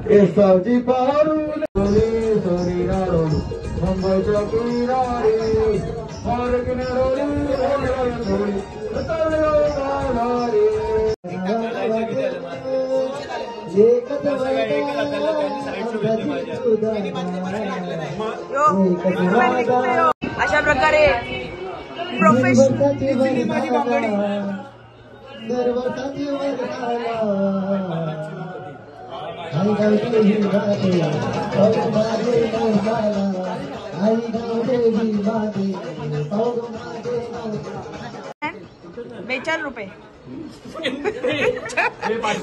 केसाची पारून Sony नारोली मुंबईच्या किनारी अशा प्रकारे ₹42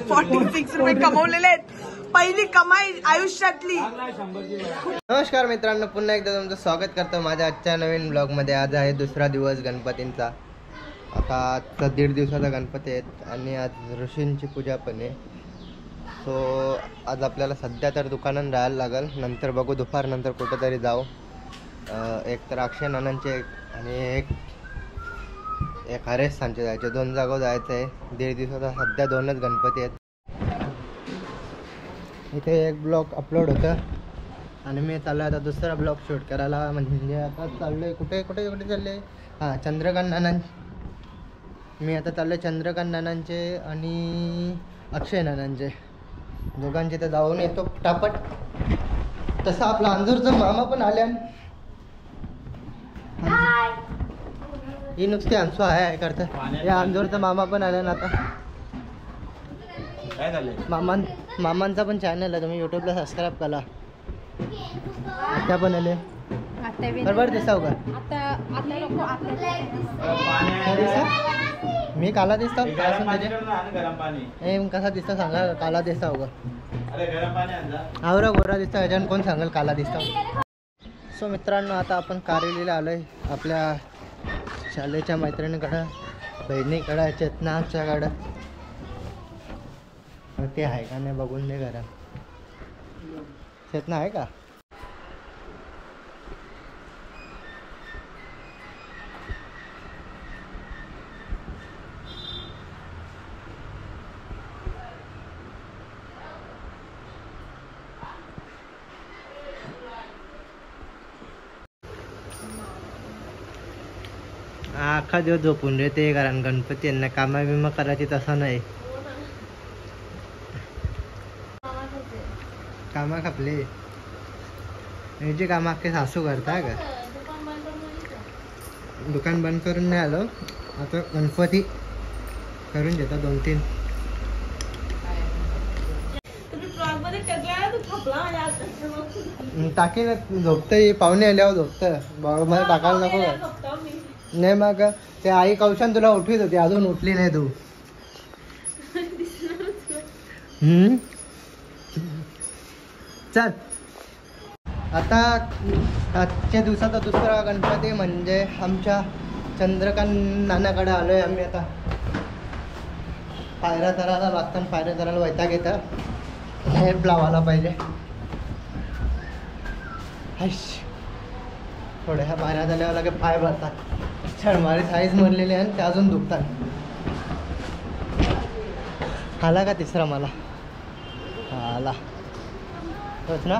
46 रुपये कमवलेले आहेत. पहिली कमाई आयुष्यातली. नमस्कार मित्रांनो, पुन्हा एकदा तुमचं स्वागत करतो माझ्या आजच्या नवीन ब्लॉगमध्ये. आज आहे दुसरा दिवस गणपतींचा. आता 1.5 दिवसाचा गणपती आहेत आणि आज ऋषींची पूजा पण आहे. सो आज आपल्याला सध्या तर दुकानात राहायला लागेल. नंतर बघू, दुपारनंतर कुठंतरी जाऊ. एक तर अक्षय नानांचे आणि एक हरेश सांचे जायचे. 2 जागो जायचं आहे. 1.5 दिवसाचा सध्या 2च गणपती आहेत. इथे एक ब्लॉग अपलोड होतं आणि मी चाललो आता दुसरा ब्लॉग शूट करायला. म्हणजे आता चाललो आहे कुठे चालले आहे. हां, चंद्रकांत नानां. मी आता चाललो आहे चंद्रकांत नानांचे आणि अक्षय नानांचे दोघांचे तर जाऊन येतो पटापट. तसं आपला अंजूरचा मामा पण आल्या. ही नुसती हंसू आहे करतं. या अंजूरचा मामा पण आल्या ना. आता काय झालं, मामांचा पण चॅनल आहे, तुम्ही यूट्यूबला सबस्क्राईब करा. आत्या पण आले. बरोबर दिसाव का? मी काला दिसतो. कसा दिसतो सांगा? काला दिसतो का? आवरा गोरा दिसतो. ह्याच्यानं कोण सांगाल काला दिसतो? सो मित्रांनो, आता आपण कारेलीला आलो आहे. आपल्या शाळेच्या मैत्रिणीकडं, बहिणीकडं, चेतनाच्याकडं. ते आहे का नाही बघून दे घरा. चेतना आहे का? अख्खा दिवस झोपून रे ते. कारण गणपती यांना कामा बिमा करायची तसं नाही. कामा खपले याची कामं अख्खे सासू करता का? दुकान बंद करून नाही आलो. आता गणपती करून देतात 2-3. टाकी झोपतं. पाहुणे आल्यावर झोपतं. मला टाकायला नको का? नाही मग ते आई कौशान तुला उठवीत होती, अजून उठली नाही तू. चल आता आजच्या दिवसाचा दुसरा गणपती म्हणजे आमच्या चंद्रकांत नानाकडे आलो आहे आम्ही. आता पायऱ्या चढायला लागतात. पायऱ्या चढायला वैताग येतं. हेल्प लावायला पाहिजे. थोड्या पायऱ्या झाल्यावर लगे पाय भरतात. छळमारी साईज मरलेली आहे आणि ते अजून दुखतात. आला का तिसरा मला? आला होच ना.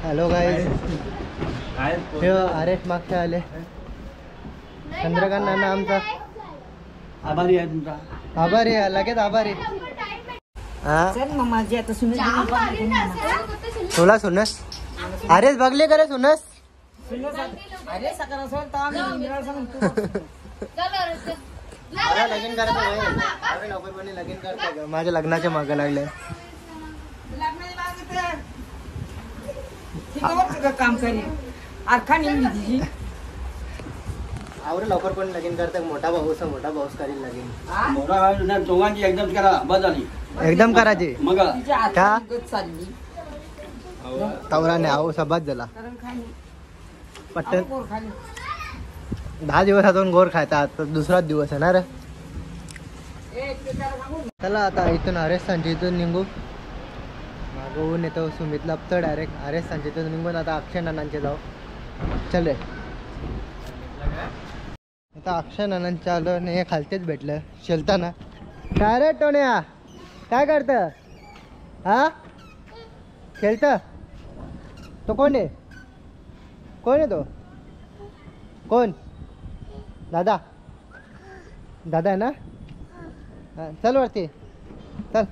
Hello guys. अरे मागच्या आले. चंद्रकांत नाना आमचा आभारी आहे तुमचा. आभारी आहे, लगेच आभारी. तुला सुनस अरेच बघले करे सुनस. लगीन करायचं नोकरपणी लगीन करता. माझ्या लग्नाच्या मागं लागले. काम करेल आवर लवकर पण लगीन करता. मोठा भाऊस करील लगीन. दोघांची एकदम करा. बस झाली. एकदम करायची मग का? तवराने आहो सबाद झाला. पट्टन 10 दिवसातून गोर खायचा. आता दुसराच दिवस आहे ना रे. चला आता इथून हरेश सांचे इथून निघू. मागवून येतो सुमितला तर डायरेक्ट हरेश सांचे इथून निघून आता अक्षय नानांचे जाऊ. चले आता अक्षय नानांच्या आलो आणि हे खालतेच भेटलं शेलताना. काय रे टोन्या काय करत हा खेळत? तो कोण आहे? कोण आहे तो? कोण? दादा दादा आहे ना? हा, चल वरती चल.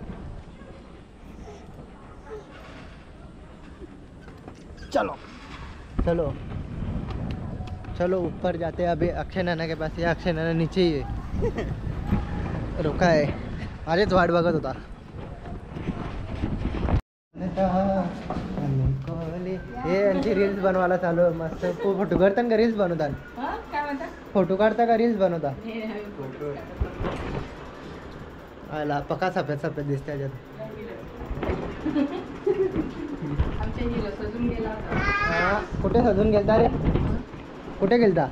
चलो चलो चलो ऊपर जाते हैं. अभी अक्षय नाना के पास. ये अक्षय नाना नीचे ही है. रुका है अरेच वाट बघत होता. हे यांची रील्स बनवायला चालू आहे. मस्त फोटो काढता का रील्स बनवतात? फोटो काढता का रील्स बनवता? आला पका सफेद सफेद दिसते त्याच्यात. हा कुठे सजून गेलता रे? कुठे गेलता?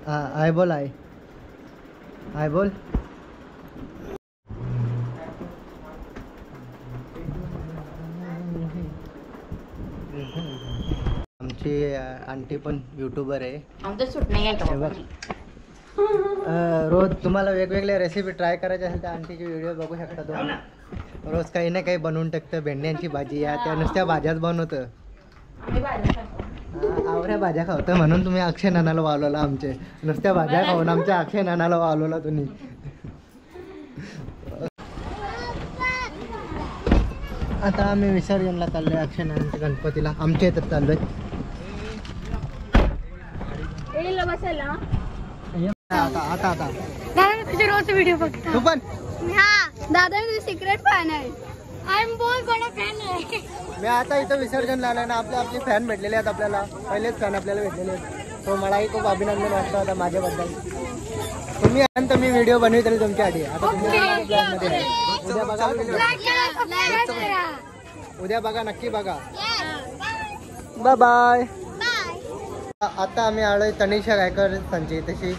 हा आय बोल आय आय बोल. आमची आंटी पण युट्यूबर आहे. हे बघ, रोज तुम्हाला वेगवेगळ्या रेसिपी ट्राय करायची असेल तर आंटीचे व्हिडिओ बघू शकता तुम्ही. रोज काही ना काही बनवून टाकतं. भेंड्यांची भाजी या त्या नुसत्या भाज्याच बनवतं. आवऱ्या भाज्या खावतं म्हणून तुम्ही अक्षय नानाला वावलं. आमचे नुसत्या भाज्या खाऊन आमच्या अक्षय नानाला वावलं तुम्ही. आता आम्ही विसर्जनला चाललोय अक्षय नानांच्या गणपतीला. आमच्या इथं चाललोय. आता आता आता दादा तुझे रोज व्हिडिओ बघतो. तू पण? हा दादा मी सिक्रेट फॅन आहे. आय एम बहुत बडा फॅन आहे. मी आता इथं विसर्जनला आलोय ना. आपले फॅन भेटलेले आहेत आपल्याला. पहिलेच फॅन आपल्याला भेटलेले आहेत. तो मलाही खूप अभिनंदन वाटतं आता माझ्याबद्दल. तुम्ही आणि मी व्हिडिओ बनवित तुमच्यासाठी. आता तुम्ही उद्या बघा. उद्या बघा नक्की बघा. Bye bye. आता आम्ही आलोय तनिषा गायकर यांची तशी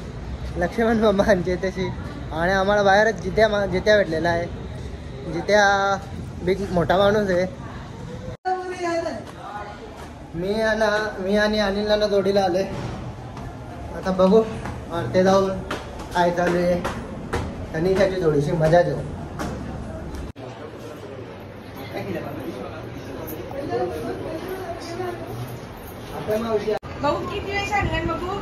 लक्ष्मण मामांची तशी. आणि आम्हाला बाहेरच जित्या भेटलेला आहे. जित्या बिग मोठा माणूस आहे. मी आणि अनिलला जोडीला आलोय. आता बघू ते जाऊन काय चालू आहे. तनिषाची थोडीशी मजा घेऊ. बघू किती वेळ सांगेन. बघू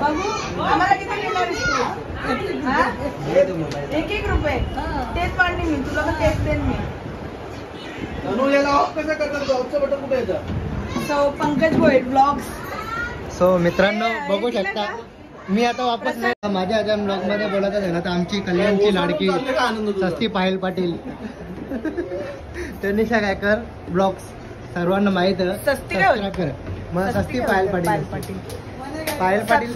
बघू आम्हाला किती देणार एक एक रुपये. तेच पाडणे मी तुला पण तेच देईन मी. So Pankaj Bhoir blogs. So मित्रांनो बघू शकता मी आता वापस नाही. माझ्या अजून ब्लॉग मध्ये बोलायचं झालं तर आमची कल्याणची लाडकी सस्ती पायल पाटील तनिषा गायकर ब्लॉग्स सर्वांना माहित. सबस्क्राईब करा. मग सस्ती पायल पाटील. पायल पाटील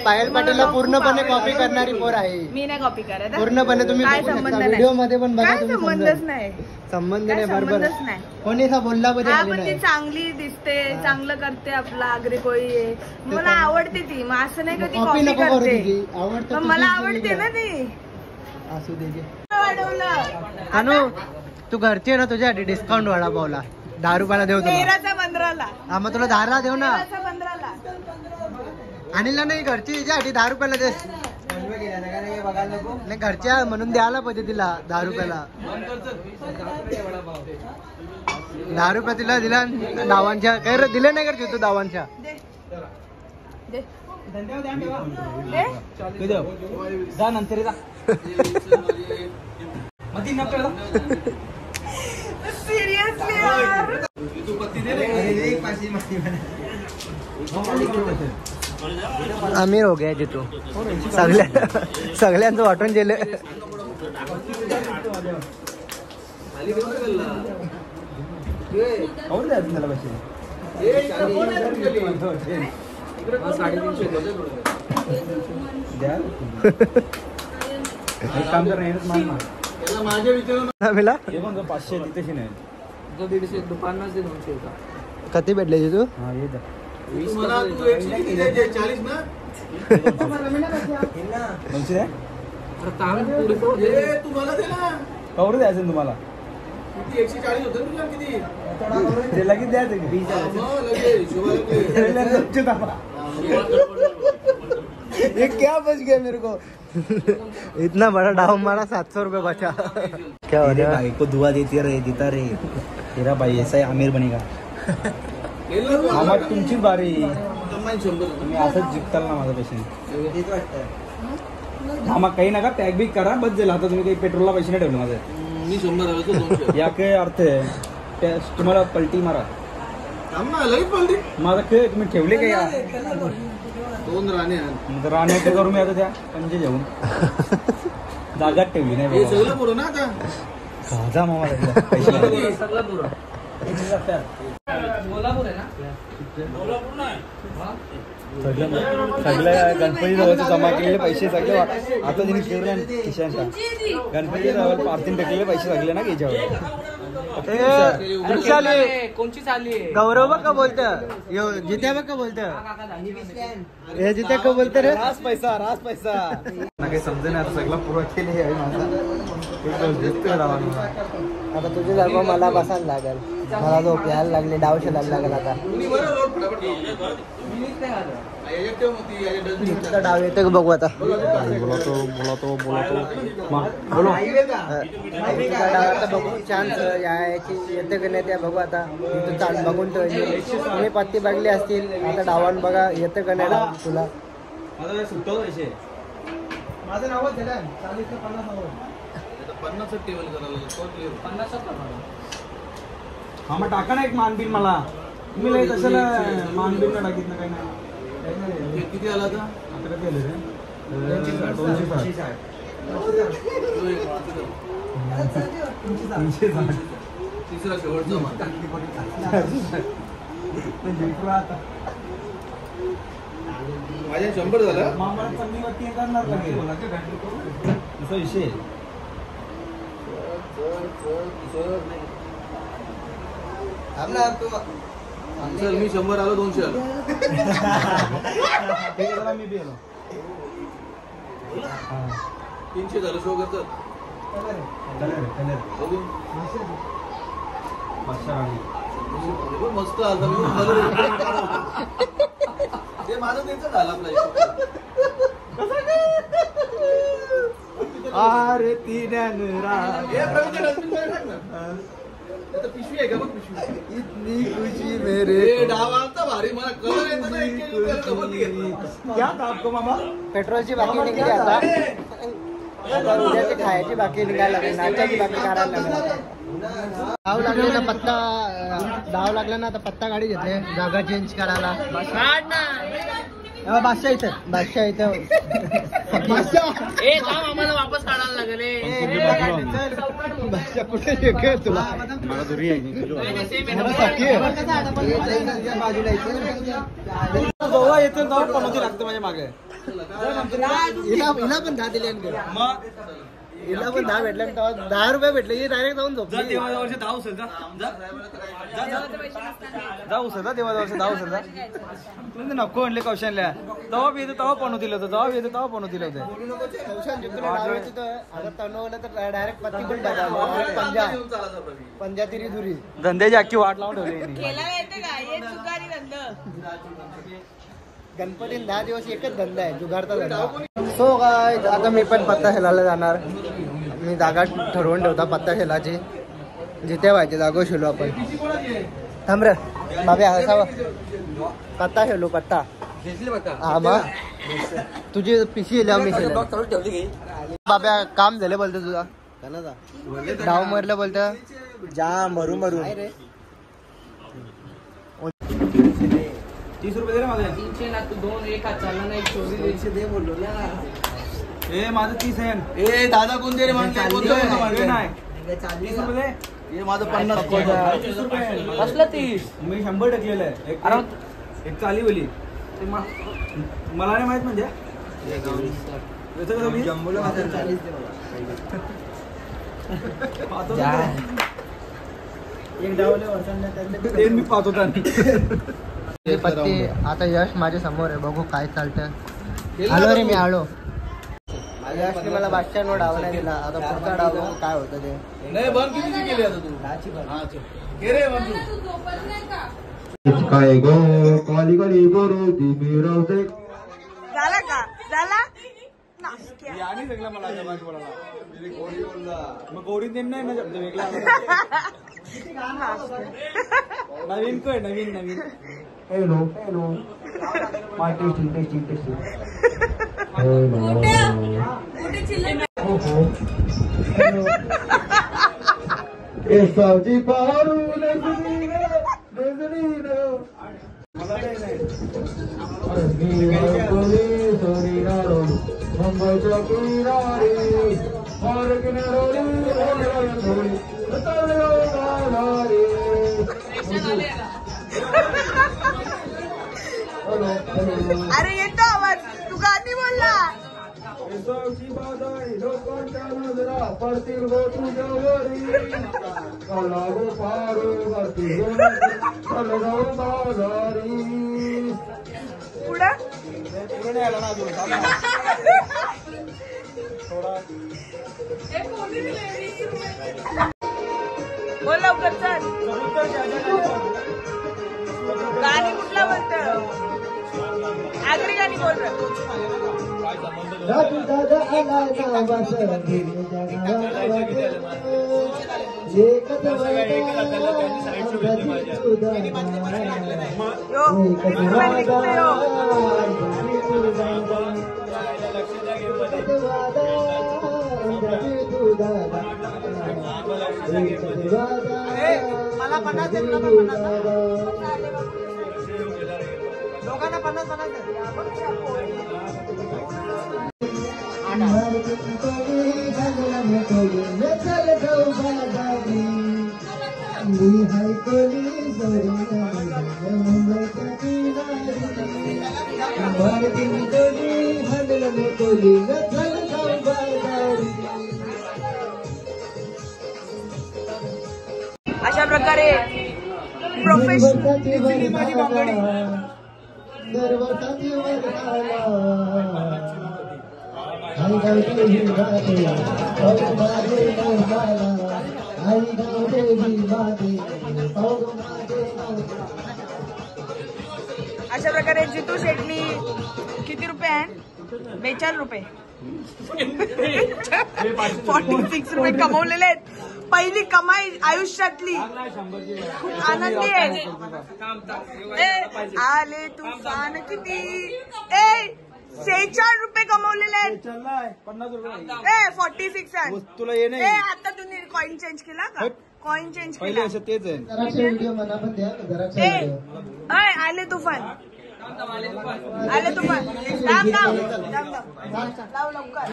पायल पाटीलला पूर्णपणे कॉपी करणारी पोर आहे. मी नाही कॉपी करत. पूर्णपणे तुम्ही व्हिडिओ मध्ये पण बघा. तुम्ही संबंधच नाही. संबंध नाही बरोबर. कोणी असा बोलला पाहिजे. चांगली दिसते चांगलं करते आपला आगरी कोळी. मला आवडते ती. मग असं नाही का ती कॉपी करते. आवडते मला आवडते ना ती. असू दे. अनु तू घरची आहे ना. तुझ्यासाठी डिस्काउंट वाढा पावला 10 रुपयाला देऊ तुला. 13चा हा मग तुला 10 देऊ ना. 15ला अनिलला नाही घरची तिच्यासाठी 10 रुपयाला दे. नाही घरच्या म्हणून द्यायला पाहिजे तिला 10 रुपयाला. 10 रुपये तिला दिला दावांच्या. काही दिले नाही करते तू दावांच्या. जा नंतर अमीर हो गया जितू. सगळ्यांचं वाटून गेले. काम कर. मिला 500 तिथेशी नाही. 150 दुकान 200 का. कधी भेटले जितू? हा ये दा. कवर द्यायचं तुम्हाला. 140 होतं तुला किती ते लगेच द्यायचं ये क्या बच गया मेरे को इतना बड़ा डाव मारा 700 रुपये बचा क्या हो तेरे रहा भाई को दुआ देती रहे देता रे तेरा भाई ऐसा ही आमिर बनेगा मामा तुमची बारी तुम्ही असंच जिंकताल ना माझा पैसे मामा काही नका पॅक बिक करा बस झाला आता तुम्ही काही पेट्रोलला पैसे नाही ठेवले माझे मी 100 आलो तो 200 या काय अर्थ आहे तुम्हाला पलटी मारा लगेच पलटी माझा खेळ तुम्ही ठेवले का या 2 राणे राहण्याचे करू मी आता त्या पंजे घेऊन जागात ठेवली नाही हे बाबा. सगळं पुरं ना आता जा मामा त्यातलं. पैसे नाही. सगळ्या गणपती जवळचे जमा केलेले पैसे सगळे आता त्यांनी केले खिशांचा गणपती जवळ पार्थिन टाकलेले पैसे सगळे ना घ्यायच्यावर कोणची चालली गौरव बघ का बोलत जित्या बघ का बोलत हे जित्या का बोलत रे रास पैसा ना काही समजे नाही आता सगळा पुरा केले आहे माझा आता तुझी जागा मला बसायला लागेल मला झोप यायला लागली डाव शेलायला लागेल आता कितीचा डाव येतो बघू आता बोलतो डावाचा बघू चान्स याची येते का नाही त्या बघू आता इथं चाल बघून ठेवली तुम्ही पत्ती बघली असतील आता डावान बघा येतं का नाही डाव तुला माझा सुटतो पैसे माझं नावच झालं 40 ते 50 50 टेबल करायला 50 मामा टाका ना एक मानबिन मला तुम्ही लय तसं मानबिन ना टाकीत ना काही नाही किती आला आता आता किती आले रे 260 तिसरा शेवटचा माल. माझ्या 100 झाला मामा चंदीवरती करणार का असा विषय सर मी 100 आलो 200 आलो मी बी आलो 300 झालं शो करतात बघू मस्त आलं मी ते माझं त्याचं झालं आपलं अरे तीन पिशवी आहे का बघ पिशवी इतनी खुशी मेरे डाव आलता भारी मला कलर येतो ना एक डबल घेतला क्या था आपको मामा पेट्रोलची बाकी निघली आता उद्याची खायची बाकी निघायला लागली नाचाची बाकी करायला लागली डाव लागले ना पत्ता डाव लागला ना आता पत्ता गाडी घेतले जागा चेंज करायला बादशाह इथं आम्हाला वापस काढायला लागले बादशाह कुठे येतोय तुला मला दुरी आहे जेव्हा येतो तेव्हा पनोती लागतं माझ्या मागे हिला पण 10 दिले हिला पण 10 भेटले 10 रुपये भेटले ही डायरेक्ट जाऊन झोपली देवाजवळचे 10 उचल जा देवाजवळचे 10 उचल जा नको म्हणले कौशल्या तेव्हा बी येतो तेव्हा पनोतीला होतं तेव्हा येतो तेव्हा पनोतीला होतं आता तणवलं तर डायरेक्ट पत्ती पण पंजा तिरी दुरी धंद्याची अख्खी वाट लावून ठेवली गणपती 10 दिवस एकच धंदा आहे जुगारचा धंदा सो काय आता मी पण पत्ता खेळायला जाणार मी जागा ठरवून ठेवता पत्ता खेळाची जिथे व्हायचे जागो खेळू आपण थांब रे बाबा असा पत्ता खेळू पत्ता हा मग तुझी पिशी मी बाबा काम झालं बोलतो तुझा डाव मरलं बोलतं जा मरू 30 रुपये दे रे माझे 300 ना तू 2 1 चालला नाही 24 दे बोललो ना ए माझं 30 आहे ए दादा कोण दे रे मला नाही 30 रुपये दे हे माझं 50 30 रुपये कसलं 30 मी 100 टाकलेलं आहे एक चाली बोली मला नाही माहित म्हणजे मी पाहतो पत्ती आता यश माझ्या समोर आहे बघू काय चालतं आलो रे मी आलो यशने मला बादशाह डाव नाही दिला. आता पुढचा डाव बघू काय होतं ते. नाही बंद किती केली आता तू? हा चल घे रे बंधू. काय गो काली काली बोरो ती मिरवते. झाला का झाला आणि सगळं मला मग गोडी देण नाही ना शब्द वेगळा. नवीन काय नवीन नवीन. Hello hello my testing testing testing. सावजी पारू मुंबईच्या किनारी अरे येतो आवाज तू गाणी बोलला. लोकांच्या नजरा पडतील गो तुझ्यावरी कलागो पारू करतील बाजारी. पुढं बोल लवकर चल. गाणी कुठला बोलत आगरी गाणी बोल रहा. राजू दादा आला नावाचं एकच मला 50 दे. लोकांना 50 अशा प्रकारे प्रोफेशनल माझी बांगडी अशा प्रकारे जितू शेटली किती रुपये आहे? 42 रुपये 46 रुपये कमवलेले आहेत. पहिली कमाई आयुष्यातली. खूप आनंदी आहे. आले तुफान किती 46 रुपये कमवलेले आहेत. 46 आहे. तुला ये नाही आता तुम्ही कॉइन चेंज केला का? कॉइन चेंज पहिले केला. असं तेच आहे. आले तुफान आले तुफान. लाव लवकर.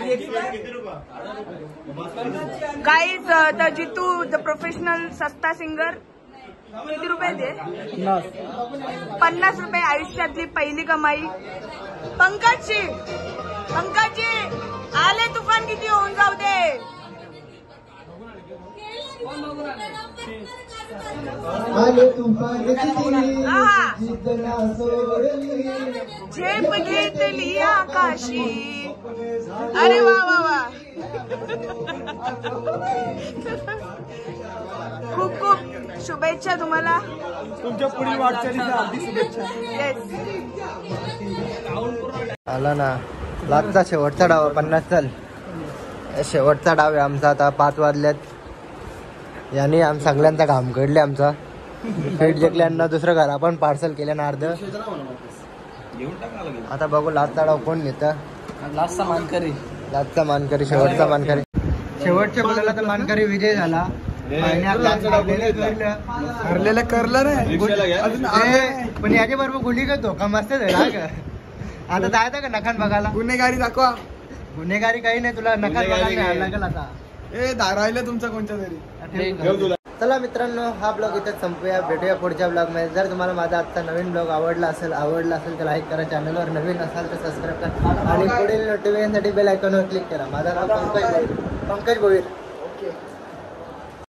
काहीच तर जितू द प्रोफेशनल सस्ता सिंगर किती रुपये दे? 50 रुपये. आयुष्यातली पहिली कमाई. पंकजची आले तुफान किती होऊन जाऊ दे. आले तुफान झेप घेतली आकाशी. अरे वा वा वा. खूप खूप शुभेच्छा तुम्हाला. तुमच्या पुढील वाटचालीच्या हार्दिक शुभेच्छा. आला ना लास्टचा शेवटचा डाव 50 चल. शेवटचा डाव आहे आमचा. आता 5 वाजल्यात. याने सगळ्यांचा घाम काढले आमचा. पेट जिंकल्यांना दुसरं घर आपण पार्सल केलं ना अर्ध. आता बघू लास्टचा डाव कोण घेतं. लास्टचा मानकरी शेवटचा मानकरी. शेवटच्या बोलायला तर मानकरी विजय झाला. ठरलेलं करलं नाही पण याच्या बरोबर गुली का धोका मस्त झाला का. आता जायचं का नखान बघायला. गुन्हेगारी दाखवा. गुन्हेगारी काही नाही. तुला नखान बघायला लागेल आता. राहिलं तुमचा कोणत्या तरी. चला मित्रांनो हा ब्लॉग इथं संपूया. भेटूया पुढच्या ब्लॉगमध्ये. जर तुम्हाला माझा आजचा नवीन ब्लॉग आवडला असेल तर लाईक करा. चॅनलवर नवीन असाल तर सबस्क्राईब करा आणि पुढील नोटिफिकेशनसाठी बेल आयकॉनवर क्लिक करा. माझं नाव पंकज भोईर.